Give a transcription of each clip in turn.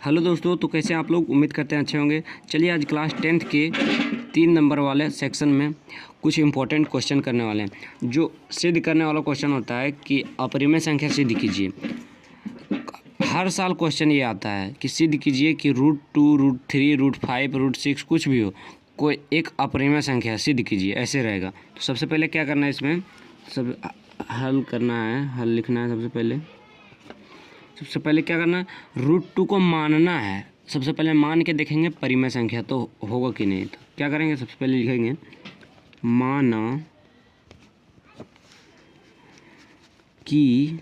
Hello दोस्तों, तो कैसे आप लोग? उम्मीद करते हैं अच्छे होंगे। चलिए आज क्लास 10th के 3 नंबर वाले सेक्शन में कुछ इंपॉर्टेंट क्वेश्चन करने वाले हैं। जो सिद्ध करने वाला क्वेश्चन होता है कि अपरिमेय संख्या सिद्ध कीजिए। हर साल क्वेश्चन ये आता है कि सिद्ध कीजिए कि √2, √3, √5, √6 कुछ भी हो, कोई एक अपरिमेय संख्या सिद्ध कीजिए, ऐसे रहेगा। तो सबसे पहले क्या करना है, इसमें सब हल करना है, हल लिखना है। सबसे पहले क्या करना है, √2 को मानना है। सबसे पहले मान के देखेंगे परिमेय संख्या तो होगा कि नहीं। तो क्या करेंगे, सबसे पहले लिखेंगे माना कि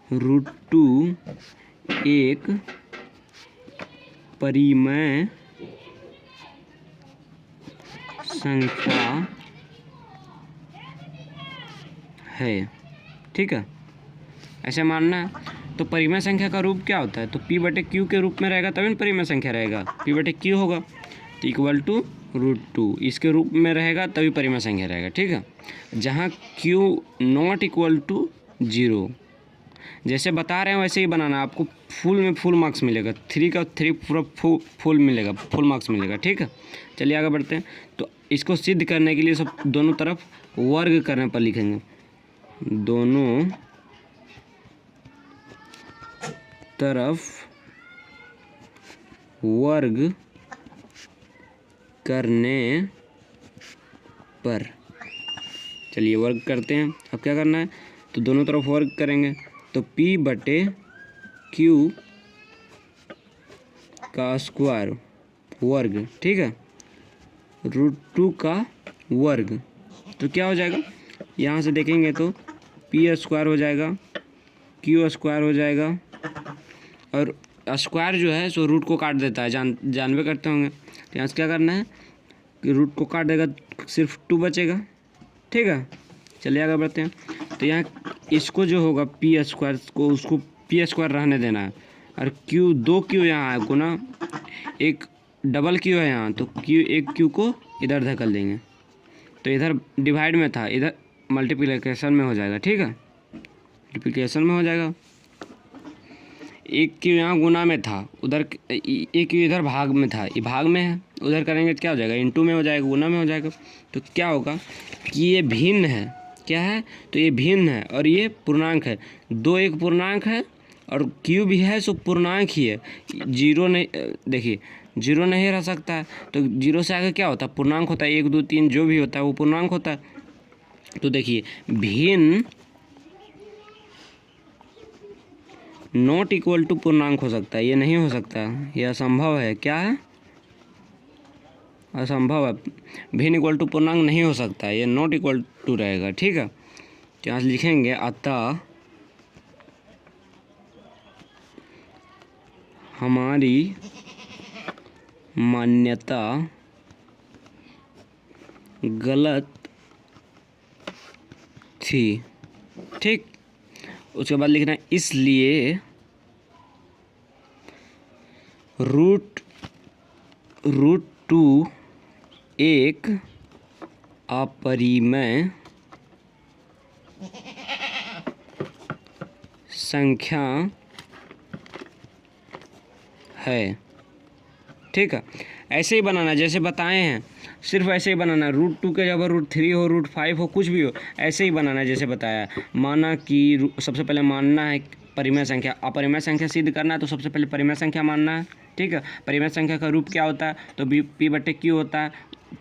√2 एक परिमेय संख्या है। ठीक है, ऐसे मानना है। तो परिमेय संख्या का रूप क्या होता है, तो P/Q के रूप में रहेगा तभी परिमेय संख्या रहेगा। P/Q होगा तो इक्वल टू √2, इसके रूप में रहेगा तभी परिमेय संख्या रहेगा। ठीक है, जहाँ Q नॉट इक्वल टू 0, जैसे बता रहे हैं वैसे ही बनाना। आपको फुल मार्क्स मिलेगा, 3 का 3 पूरा फुल मिलेगा, फुल मार्क्स मिलेगा। ठीक है, चलिए आगे बढ़ते हैं। तो इसको सिद्ध करने के लिए सब दोनों तरफ वर्ग करने पर लिखेंगे। दोनों तरफ वर्ग करने पर, चलिए वर्ग करते हैं। अब क्या करना है, तो दोनों तरफ वर्ग करेंगे तो P/Q का स्क्वायर वर्ग, ठीक है, √2 का वर्ग। तो क्या हो जाएगा, यहाँ से देखेंगे तो P स्क्वायर हो जाएगा, Q स्क्वायर हो जाएगा, और स्क्वायर जो है सो रूट को काट देता है, जानबे करते होंगे। तो यहाँ से क्या करना है कि रूट को काट देगा, सिर्फ 2 बचेगा। ठीक है, चलिए आगे बढ़ते हैं। तो यहाँ इसको जो होगा P स्क्वायर को, उसको P स्क्वायर रहने देना है, और Q 2 Q यहाँ है गुना, एक डबल Q है यहाँ, तो एक Q को इधर धकेल देंगे। तो इधर डिवाइड में था, इधर मल्टीप्लिकेशन में हो जाएगा। ठीक है, मल्टीप्लिकेशन में हो जाएगा। एक Q यहाँ गुना में था, उधर एक Q इधर भाग में था, ये भाग में है, उधर करेंगे तो क्या हो जाएगा, इनटू में हो जाएगा, गुना में हो जाएगा। तो क्या होगा कि ये भिन्न है। क्या है, तो ये भिन्न है और ये पूर्णांक है। 2 एक पूर्णांक है और Q भी है, सो पूर्णांक ही है। 0 नहीं, देखिए 0 नहीं रह सकता है, तो 0 से आगे क्या होता है, पूर्णांक होता है। 1 2 3 जो भी होता है वो पूर्णांक होता है। तो देखिए भिन्न नॉट इक्वल टू पूर्णांक हो सकता है, ये नहीं हो सकता, ये असंभव है। क्या है, असंभव है। भिन्न इक्वल टू पूर्णांक नहीं हो सकता है, ये नॉट इक्वल टू रहेगा। ठीक है, तो यहाँ से लिखेंगे अतः हमारी मान्यता गलत थी। ठीक, उसके बाद लिखना है इसलिए √2 एक अपरिमेय संख्या है। ठीक है, ऐसे ही बनाना जैसे बताए हैं, सिर्फ ऐसे ही बनाना। √2 के जगह √3 हो, √5 हो, कुछ भी हो, ऐसे ही बनाना जैसे बताया। माना कि सबसे पहले मानना है परिमेय संख्या, अपरिमेय संख्या सिद्ध करना है, तो सबसे पहले परिमेय संख्या मानना है। ठीक है, परिमेय संख्या का रूप क्या होता है, तो P/Q होता है,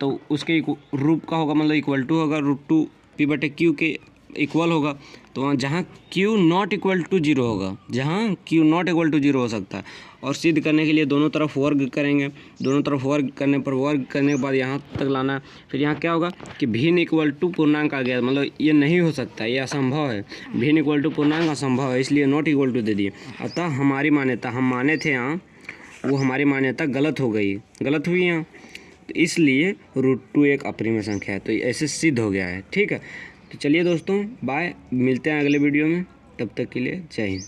तो उसके रूप का होगा, मतलब इक्वल टू होगा, √2 P/Q के इक्वल होगा। तो वहाँ जहाँ Q नॉट इक्वल टू 0 होगा, जहाँ Q नॉट इक्वल टू 0 हो सकता है। और सिद्ध करने के लिए दोनों तरफ वर्ग करेंगे। दोनों तरफ वर्ग करने पर, वर्ग करने के बाद यहाँ तक लाना। फिर यहाँ क्या होगा कि भिन्न इक्वल टू पूर्णांक आ गया, मतलब ये नहीं हो सकता, ये असंभव है। भिन्न इक्वल टू पूर्णांक असंभव है, इसलिए नॉट इक्वल टू दे दिए। अतः हमारी मान्यता, हम माने थे यहाँ, वो हमारी मान्यता गलत हो गई, गलत हुई यहाँ। तो इसलिए √2 एक अपरिमेय संख्या है, तो ऐसे सिद्ध हो गया है। ठीक है, तो चलिए दोस्तों, बाय, मिलते हैं अगले वीडियो में, तब तक के लिए जय हिंद।